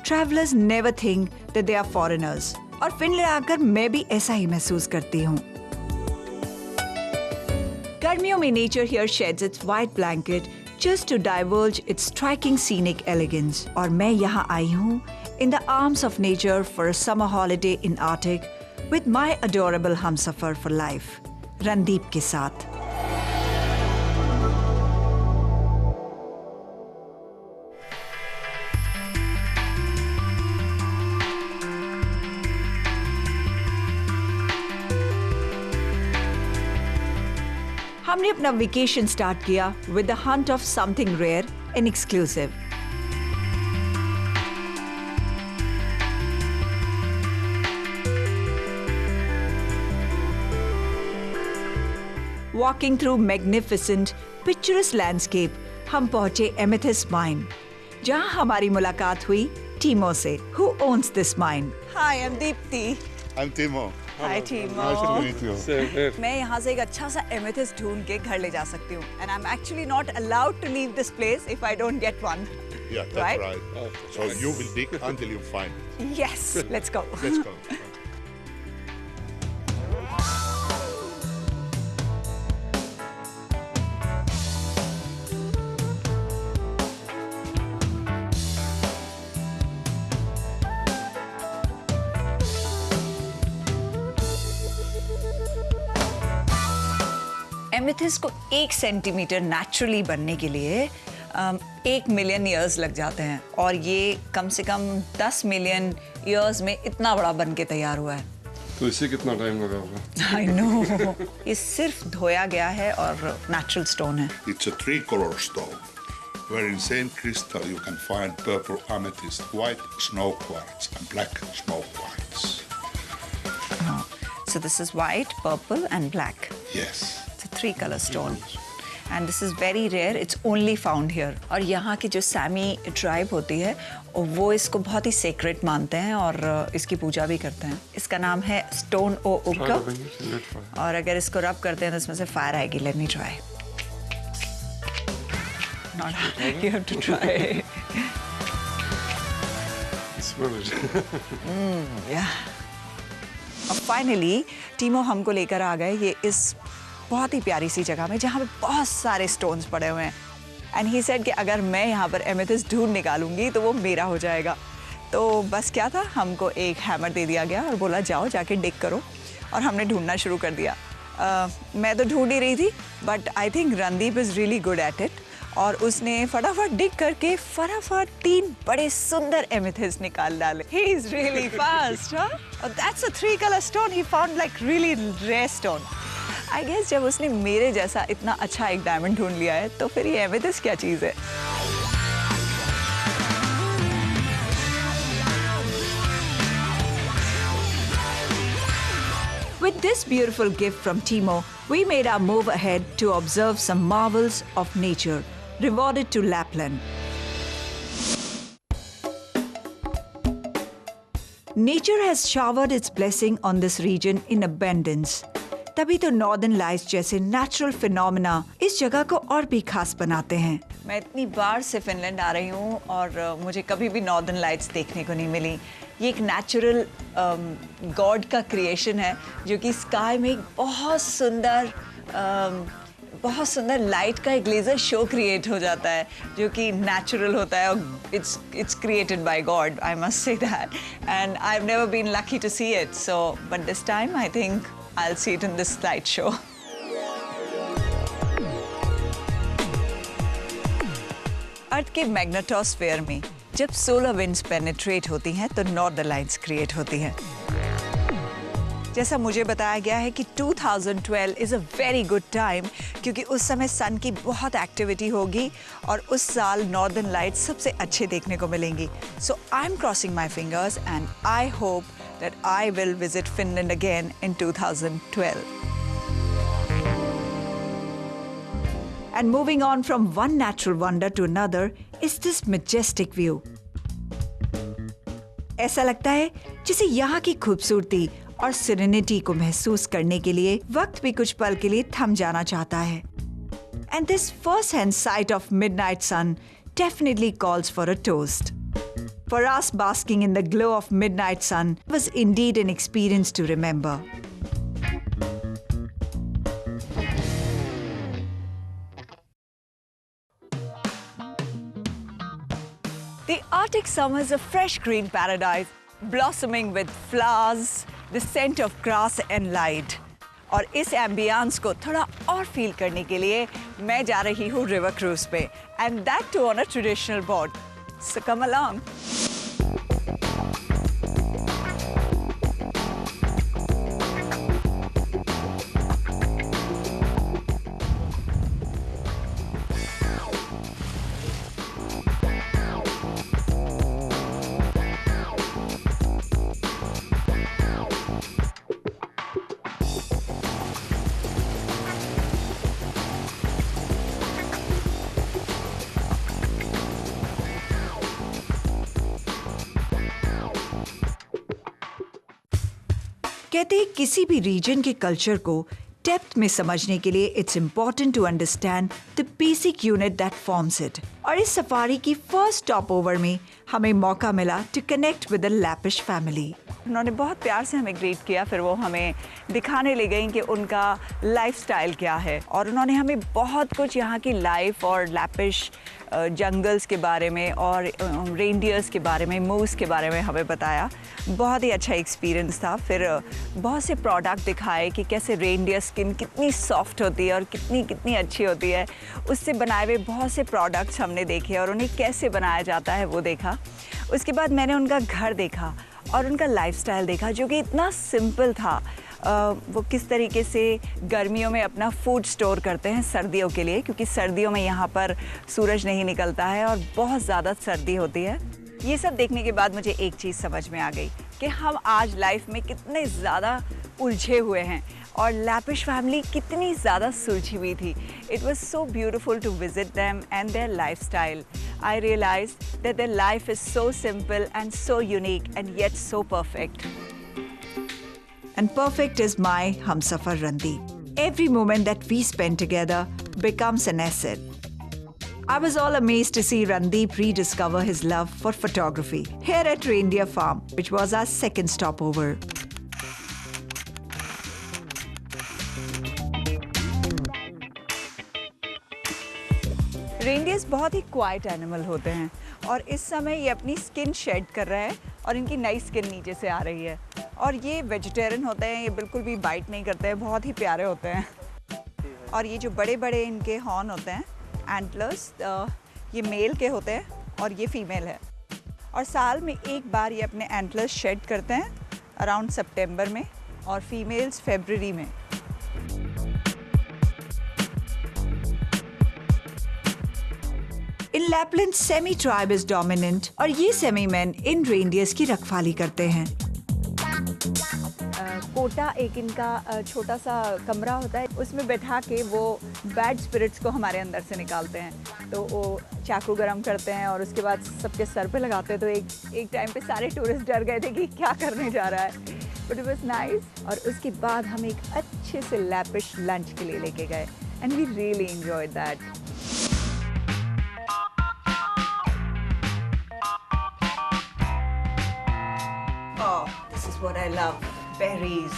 travelers never think that they are foreigners. और Finland आकर मैं भी ऐसा ही महसूस करती हूँ। गर्मियों में nature here sheds its white blanket just to divulge its striking scenic elegance. और मैं यहाँ आई हूँ in the arms of nature for a summer holiday in Arctic with my adorable Humsafar for life, Randeep के साथ। हमने अपना वेकेशन स्टार्ट किया with the hunt of something rare and exclusive. Walking through magnificent, picturesque landscape, हम पहुंचे Amethyst Mine, जहां हमारी मुलाकात हुई टीमो से. Who owns this mine? Hi, I'm Deepti. I'm Timo. Hi, Timo. Nice to meet you. मैं यहाँ से एक अच्छा सा एमेथिस्ट ढूंढ के घर ले जा सकती हूँ. And I'm actually not allowed to leave this place if I don't get one. Yeah, that's right. So you will dig until you find. Yes, let's go. Let's go. Amethyst को 1 centimetre naturally बनने के लिए 1 million years लग जाते हैं और ये कम से कम 10 मिलियन ईयर्स में इतना बड़ा बन के तैयार हुआ है। तो इसे कितना टाइम लगा होगा? I know. ये सिर्फ धोया गया है और नेचुरल स्टोन है। It's a three-color stone, where in same crystal you can find purple amethyst, white snow quartz, and black snow quartz. So this is white, purple, and black. Yes. It's a 3-color stone. And this is very rare. It's only found here. और यहाँ की जो Sami tribe होती है वो इसको बहुत ही secret मानते हैं और इसकी पूजा भी करते हैं। इसका नाम है स्टोन ओ उक्का और अगर इसको रब करते हैं तो इसमें से फायर आएगी। Let me try. Not hard. You have to try. Smell it. Yeah. और फाइनली टीमो हमको लेकर आ गए ये इस बहुत ही प्यारी सी जगह में जहाँ पे बहुत सारे स्टोन्स पड़े हुए हैं। एंड ही सेड कि अगर मैं यहाँ पर एमेथिस्ट ढूंढ निकालूंगी तो वो मेरा हो जाएगा। तो बस क्या था, हमको एक हैमर दे दिया गया और बोला जाओ जाके डिग करो और हमने ढूंढना शुरू कर दिया। मैं तो ढूंढ ही रही थी but I think Randeep is really good at it और उसने फटाफट डिग करके फटाफट 3 बड़े सुंदर एमेथिस्ट निकाल डाले। He is really fast, huh? Oh, that's a 3-color stone. He found like really rare stone. I guess जब उसने मेरे जैसा इतना अच्छा एक डायमंड ढूंढ लिया है तो फिर ये एमेथिस्ट क्या चीज़ है? With this beautiful gift from Timo, we made our move ahead to observe some marvels of nature, rewarded to Lapland. Nature has showered its blessing on this region in abundance. तभी तो northern lights जैसे natural phenomena इस जगह को और भी खास बनाते हैं। मैं इतनी बार से फिनलैंड आ रही हूँ और मुझे कभी भी नॉर्दर्न लाइट्स देखने को नहीं मिली। ये एक नेचुरल गॉड का क्रिएशन है जो कि स्काई में बहुत सुंदर लाइट का एक लेज़र शो क्रिएट हो जाता है जो कि नेचुरल होता है और it's created by God, I must say that, and I have never been lucky to see it, so but this time I think I'll see it in this light show. Earth के magnetosphere में जब solar winds penetrate होती हैं तो northern lights create होती हैं। जैसा मुझे बताया गया है कि 2012 is a very good time क्योंकि उस समय सन की बहुत एक्टिविटी होगी और उस साल नॉर्दर्न लाइट्स सबसे अच्छे देखने को मिलेंगी। So I am crossing my fingers and I hope that I will visit Finland again in 2012. And moving on from one natural wonder to another is this majestic view. ऐसा लगता है जैसे यहाँ की खूबसूरती और serenity को महसूस करने के लिए वक्त भी कुछ पल के लिए थम जाना चाहता है. And this first-hand sight of midnight sun definitely calls for a toast. For us, basking in the glow of midnight sun was indeed an experience to remember. The Arctic summer is a fresh green paradise, blossoming with flowers, the scent of grass and light. और इस ambience को थोड़ा और feel करने के लिए मैं जा रही हूँ रिवर क्रूज पे, and that too on a traditional boat. So come along. कहते हैं किसी भी रीजन के कल्चर को डेप्थ में समझने के लिए it's important to understand the basic unit that forms it. और इस सफारी की फर्स्ट स्टॉप ओवर में हमें मौका मिला to connect with the Lappish family. उन्होंने बहुत प्यार से हमें ग्रीट किया, फिर वो हमें दिखाने ले गई कि उनका लाइफस्टाइल क्या है, और उन्होंने हमें बहुत कुछ यहाँ की लाइफ और लैपिश जंगल्स के बारे में और रेनडियर्स के बारे में, मूस के बारे में हमें बताया। बहुत ही अच्छा एक्सपीरियंस था। फिर बहुत से प्रोडक्ट दिखाए कि कैसे रेनडियर स्किन कितनी सॉफ्ट होती है और कितनी अच्छी होती है। उससे बनाए हुए बहुत से प्रोडक्ट्स हमने देखे और उन्हें कैसे बनाया जाता है वो देखा। उसके बाद मैंने उनका घर देखा और उनका लाइफस्टाइल देखा, जो कि इतना सिंपल था। वो किस तरीके से गर्मियों में अपना फूड स्टोर करते हैं सर्दियों के लिए, क्योंकि सर्दियों में यहाँ पर सूरज नहीं निकलता है और बहुत ज़्यादा सर्दी होती है। ये सब देखने के बाद मुझे एक चीज़ समझ में आ गई कि हम आज लाइफ में कितने ज़्यादा उलझे हुए हैं और लैपिश फैमिली कितनी ज़्यादा सुलझी हुई थी। It was so beautiful to visit them and their life style. I realized that their life is so simple and so unique and yet so perfect. And perfect is my Humsafar Randi. Every moment that we spend together becomes an asset. I was all amazed to see Randeep rediscover his love for photography here at Reindeer Farm, which was our second stopover. Reindeers बहुत ही quite animal होते हैं और इस समय ये अपनी skin shade कर रहा है और इनकी नई स्किन नीचे से आ रही है। और ये वेजिटेरियन होते हैं, ये बिल्कुल भी बाइट नहीं करते हैं, बहुत ही प्यारे होते हैं। और ये जो बड़े बड़े इनके हॉर्न होते हैं, एंटलर्स, ये मेल के होते हैं और ये फीमेल है। और साल में एक बार ये अपने एंटलर्स शेड करते हैं अराउंड सितंबर में और फीमेल्स फरवरी में। In Lapland Sami tribe is dominant और ये सेमी मैन इन रेनडियर्स की रखवाली करते हैं। कोटा एक इनका छोटा सा कमरा होता है, उसमें बैठा के वो बैड स्पिरिट्स को हमारे अंदर से निकालते हैं। तो वो चाकू गरम करते हैं और उसके बाद सबके सर पे लगाते हैं। तो एक टाइम पे सारे टूरिस्ट डर गए थे कि क्या करने जा रहा है, बट इट वाज नाइस। और उसके बाद हम एक अच्छे से लैपिश लंच के लिए लेके गए and we really enjoyed that. Oh, this is what I love. Berries.